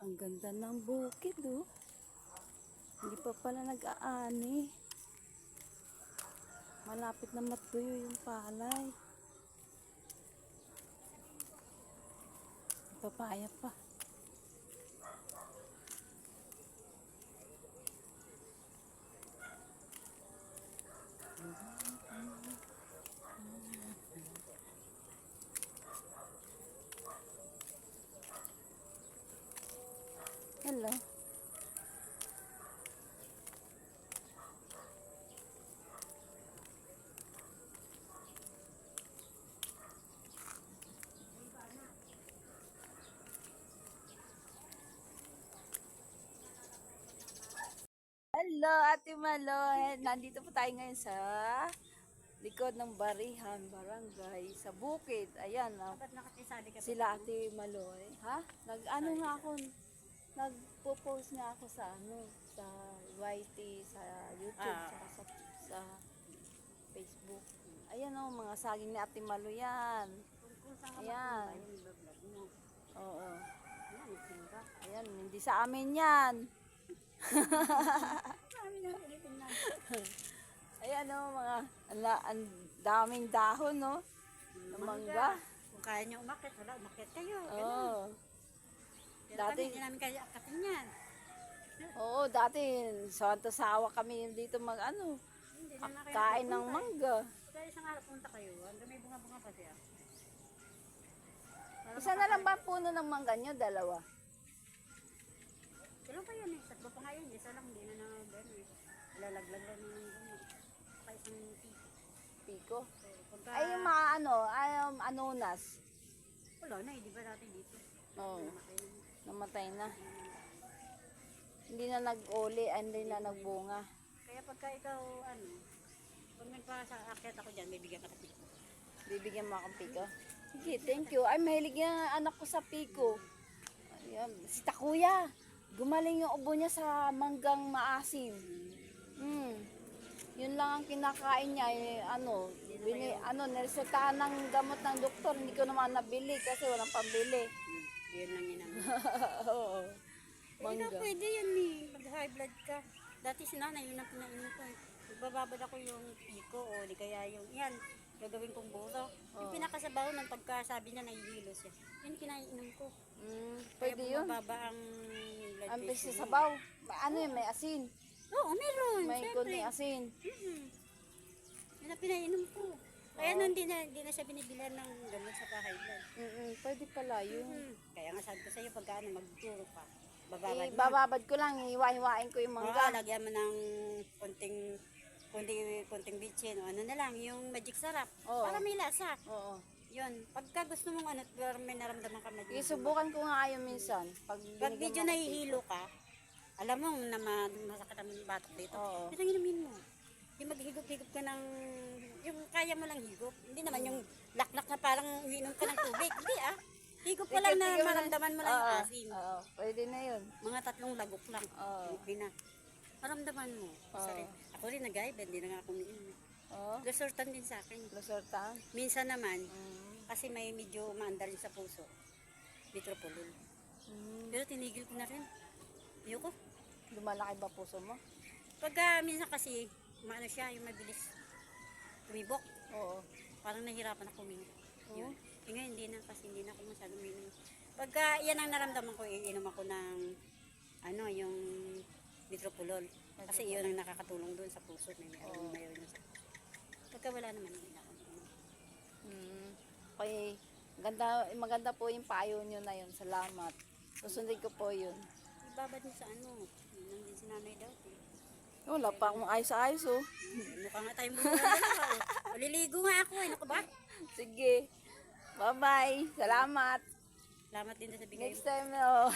Ang ganda ng bukid, oh. Hindi pa pala nag-aani. Malapit na matuyo yung palay. Papaya pa. Hello. Hello, Ate Maloy. Nandito po tayo ngayon sa likod ng Barihan, Barangay, sa bukid. Ayan, Ba't nakakisali ka? sila Ate Maloy. Ha? Nag-ano nga ako, nagpo-post nga ako sa sa YT, sa YouTube, sa Facebook. Ayan o, mga saging ni Ate Maloy yan. Kung saan ka Ayan. magpunta, yung vlog mo. Oo. Ayan, nagsimba. Ayan, hindi sa amin yan. Marami na ulitin na. Ayan o, ang daming dahon, no? Ng mangga. Kung kaya niyo umakit, wala, umakit kayo. Oo. Pero Dati- kami, hindi namin kaya akatin yan. Oo, dati sa sawa kami dito mag-ano, Hindi na kayo kain ng pupunta. mangga. Kaya isang araw punta kayo, hanggang may bunga-bunga pa siya. Isa na lang ba puno ng mangga nyo? Dalawa. Kailan pa yan eh, tatlo pa nga yun, isa lang, hindi na gano'n eh. Lalaglag lang ng bunga. Saka isang Piko. so, pagka, Ay, yung mga anunas. wala na eh, di ba natin dito? Oo, Namatay na. namatay na. Hindi na nag-uli, hindi na nagbunga. Kaya pagka ikaw, pag nagpa-akyat ako dyan, may bigyan ka ng piko. Bibigyan mo akong piko. Sige, thank you. Ay, mahilig yung anak ko sa piko. Ayan, si Takuya. Gumaling yung ubo niya sa manggang maasim. Yun lang ang kinakain niya. Niresetahan ng gamot ng doktor. Hindi ko naman nabili kasi walang pambili. Yun lang yun naman. Oo. Mangga. Mangga. Pwede yan eh, pag high blood ka. Dati si nanay, yun ang pinainom ko eh. Nagbababad ako yung piko o di kaya yung, yan, gagawin kong buto. Yung pinakasabaw ng pagkasabi niya nahihilo siya. Yun kinainom ko. Pwede Kaya yun. bumababa ang blood Ang pressure sa mo. sabaw. Ano yun, may asin. Oo, meron. May Siyempre. konting asin. Yun ang pinainom ko. Kaya nun, di na siya binibilan ng gamot sa high blood. Pwede pala yun. Kaya nga sabi ko sa'yo, pagka magturo ka, bababad mo. Bababad ko lang, iwa-iwain ko yung Mangga. mangga. Lagyan mo ng konting bitchin o ano na lang, yung magic sarap. Oo. Para may lasa. Oo. Yun. Pagka gusto mong pero may naramdaman ka magic. Isubukan ko nga yun minsan. Pag binigyan medyo mo ako nahihilo ka, alam mo na masakit ang batok dito. Oo. Ito inumin mo. Yung maghigop-higop ka ng, yung kaya mo lang higop. Hindi naman yung laklak na parang uminom ka ng tubig. Hindi ah. Higop pa lang na Tigil-tigil mo na. maramdaman mo lang yung Oo. asin. Oo. Pwede na yun. Mga 3 lagok lang. Oo. Okay na. Maramdaman mo. Oo. Ako rin nag-iba, hindi na nga ako umiinom. Oo. Resortan din sa akin. Lasortan. Minsan naman, kasi may medyo maandar yung sa puso. Vitropolol. Pero tinigil ko na rin. Ayoko. Lumalaki ba puso mo? Pagka minsan kasi, maano siya, yung mabilis tumibok. Oo. Parang nahirapan ako uminom. Oo. Yun. Eh ngayon, hindi na kasi hindi na ako masyado uminom. Pagka yan ang naramdaman ko, iinom ako ng yung vitropolol. Kasi yun ang nakakatulong doon sa puso. Mayroon sa puso. Pagka wala naman, hindi na ako uminom. Okay. Maganda po yung payo nyo na yun. Salamat. Susundin ko po yun. Ibabad mo sa yun lang din si nanay dati. Wala pa akong ayos-ayos, oh. Mukha nga tayong buwan. Maliligo nga ako eh. Naku ba? Sige. Bye-bye. Salamat. Salamat din sa bigay Next mo. time, oh.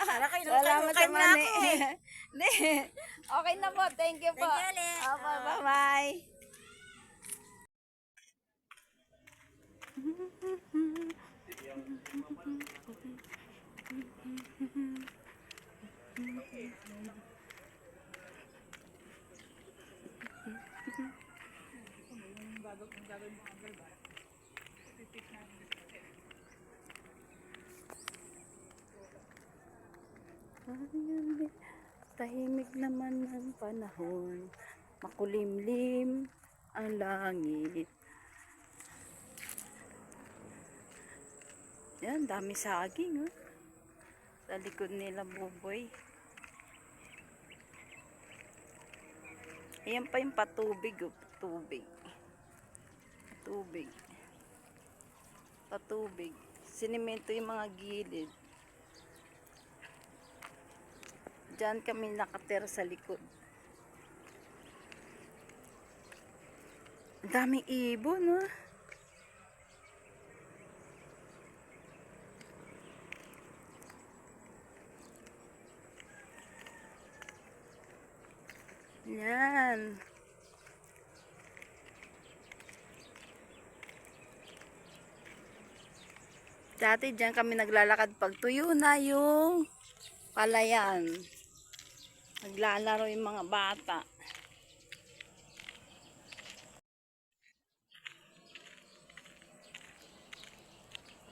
Para kayo, Salamat sa kayo na mani. ako eh. Hindi. Okay na po. Thank you po. Thank you ulit. Opo, bye-bye. Ay, tahimik naman ng panahon. Makulimlim ang langit. Yan, dami saging, oh. Sa likod nila, buboy. Ayan pa yung patubig, oh. Patubig. Patubig. Patubig. Sinimento yung mga gilid. Diyan kami nakatira sa likod. Ang daming ibon, no? Yan. Dati diyan kami naglalakad pag tuyo na yung palayan. Naglalaro yung mga bata.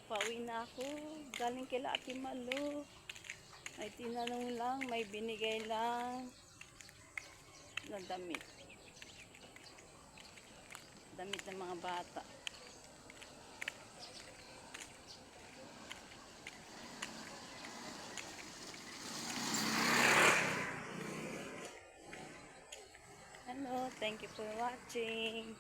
Pauwi na ako. Galing kila Ate Malu. May tinanong lang, may binigay lang na damit. Damit ng mga bata. Hello, thank you for watching.